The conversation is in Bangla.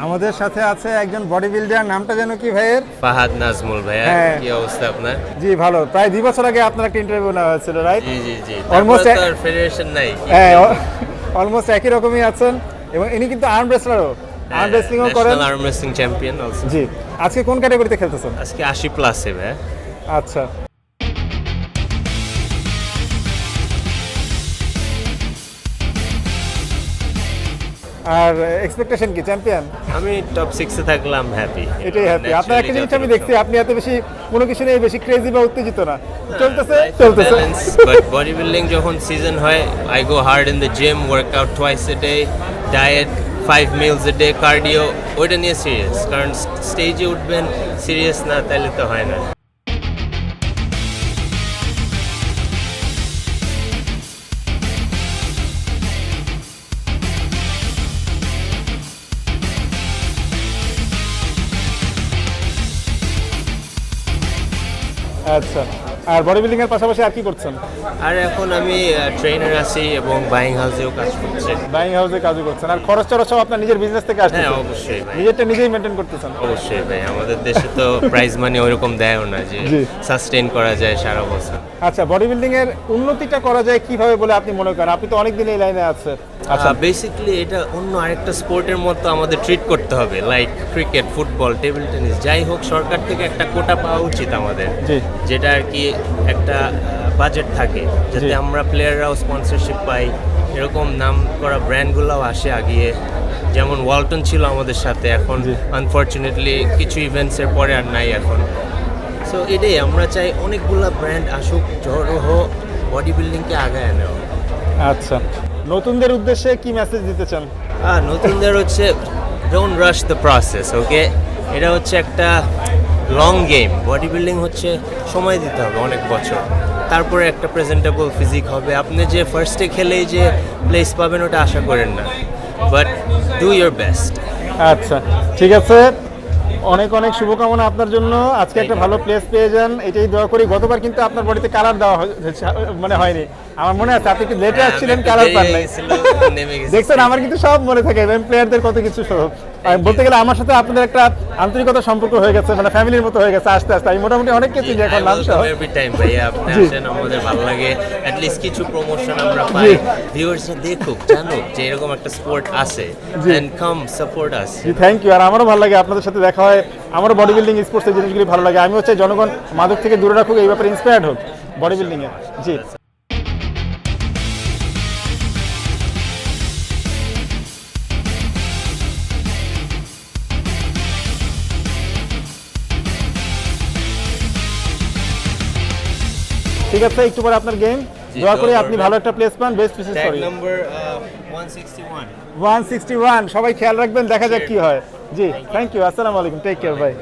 আমাদের সাথে আছে একজন বডি বিল্ডার, নামটা যেন কি ভাইয়ের? ফাহাদ নাজমুল ভাইয়া। হ্যাঁ। কি অবস্থা আপনার? জি ভালো। প্রায় 2 বছর আগে আপনার একটা ইন্টারভিউ নেওয়া হয়েছিল, রাইট? জি জি জি। Almost তারপরে তো আর ফেডারেশন নাই। হ্যাঁ, অলমোস্ট একই রকমই আছেন এবং ইনি কিন্তু আর্ম রেসলারও, আর্ম রেসলিংও করেন। National arm wrestling champion also. জি। আজকে কোন ক্যাটাগরিতে খেলতেছেন? আজকে 80 প্লাসে ভাই। আচ্ছা। আর এক্সপেকটেশন কি চ্যাম্পিয়ন? আমি টপ 6 এ থাকলাম হ্যাপি। এটাই হ্যাপি। আপনার একটা জিনিস আমি দেখছি, আপনি এত বেশি কোনো কিছু নিয়ে বেশি ক্রেজি বা উত্তেজিত না। চলতেছে। বাট বডি বিল্ডিং যখন সিজন হয়, I go hard in the gym, workout twice a day, diet 5 meals a day, cardio, ওইটা নিয়ে সিরিয়াস। কারণ স্টেজে উঠবেন সিরিয়াস না তাহলে তো হয় না। আচ্ছা। আর বডি বিল্ডিং এর পাশাপাশি আর কি করছেন? আর এখন আমি ট্রেনার আছি এবং বাইং হাউসেও কাজ করছি। বাইং হাউসে কাজ করছেন। আর খরচ টরচ সব আপনার নিজের বিজনেস থেকে আসছে? হ্যাঁ অবশ্যই ভাই, নিজেরটা নিজেই মেনটেন করতেছেন? অবশ্যই ভাই। আমাদের দেশে তো প্রাইজ মানি ওইরকম দেয়ও না যে জি। সাস্টেইন করা যায় সারা বছর। আচ্ছা, বডি বিল্ডিং এর উন্নতিটা করা যায় কিভাবে বলে আপনি মনে করেন? আপনি তো অনেক দিন এই লাইনে আছেন। আচ্ছা। বেসিক্যালি এটা অন্য আরেকটা স্পোর্টের মতো আমাদের ট্রিট করতে হবে, like cricket, football, table tennis, যাই হোক সরকার থেকে একটা কোটা পাওয়া উচিত আমাদের, জি। যেটা আর কি একটা বাজেট থাকে যাতে জি। আমরা প্লেয়াররাও স্পন্সরশিপ পাই, এরকম নাম করা ব্র্যান্ডগুলোও আসে আগিয়ে। যেমন ওয়ালটন ছিল আমাদের সাথে, এখন জি। আনফর্চুনেটলি কিছু ইভেন্টসের পরে আর নাই এখন। সো এটাই আমরা চাই, অনেকগুলো ব্র্যান্ড আসুক, জড়ো হোক, বডি বিল্ডিংকে আগায় নেওয়া। আচ্ছা, নতুনদের উদ্দেশ্যে কি মেসেজ দিতে চান? নতুনদের হচ্ছে ডোন্ট রাশ দ্য প্রসেস, ওকে? এটা হচ্ছে একটা লং গেম। বডি বিল্ডিং হচ্ছে সময় দিতে হবে অনেক বছর, তারপরে একটা প্রেজেন্টেবল ফিজিক হবে। আপনি যে ফার্স্টে খেলেই যে প্লেস পাবেন ওটা আশা করেন না, বাট ডু ইয়োর বেস্ট। আচ্ছা, ঠিক আছে। অনেক অনেক শুভকামনা আপনার জন্য। আজকে একটা ভালো প্লেস পেয়ে যান, এটাই দোয়া করি। গতবার কিন্তু আপনার বডিতে কালার দেওয়া মানে হয়নি, আমার মনে আছে। আপনি কি লেটে আসছিলেন, কালার পান নাই? দেখছেন, আমার কিন্তু সব মনে থাকে, প্লেয়ারদের কত কিছু সব। বলতে গেলে আমার সাথে আপনাদের একটা আন্তরিকতা সম্পর্ক হয়ে গেছে, মানে ফ্যামিলির মতো হয়ে গেছে আস্তে আস্তে। আমি মোটামুটি অনেক কিছু এখন নাম সহ। এভরি টাইম ভাইয়া আপনি জি। আসেন, আমাদের ভালো লাগে। অ্যাট লিস্ট কিছু প্রমোশন আমরা পাই, জি। ভিউয়ার্সরা দেখুক, জানুক যে এরকম একটা স্পোর্ট আছে, জি। And come support us. জি, থ্যাংক ইউ। আর আমারও ভালো লাগে আপনাদের সাথে দেখা হয়। আমারও বডি বিল্ডিং স্পোর্টস এই জিনিসগুলি ভালো লাগে। আমি হচ্ছে জনগণ মাদক থেকে দূরে রাখুক, এই ব্যাপারে ইন্সপায়ার্ড হোক বডি বিল্ডিং এ। জি। ঠিক আছে, একটু পরে আপনার গেম। জি, দোয়া করি দোয়া আপনি করবেন। ভালো একটা প্লেস পান। বেস্ট উইশেস ট্যাগ করি। নাম্বার 161। 161 সবাই খেয়াল রাখবেন, দেখা যাক কি হয়। জি, থ্যাংক ইউ। আসসালামু আলাইকুম, টেক কেয়ার, বাই।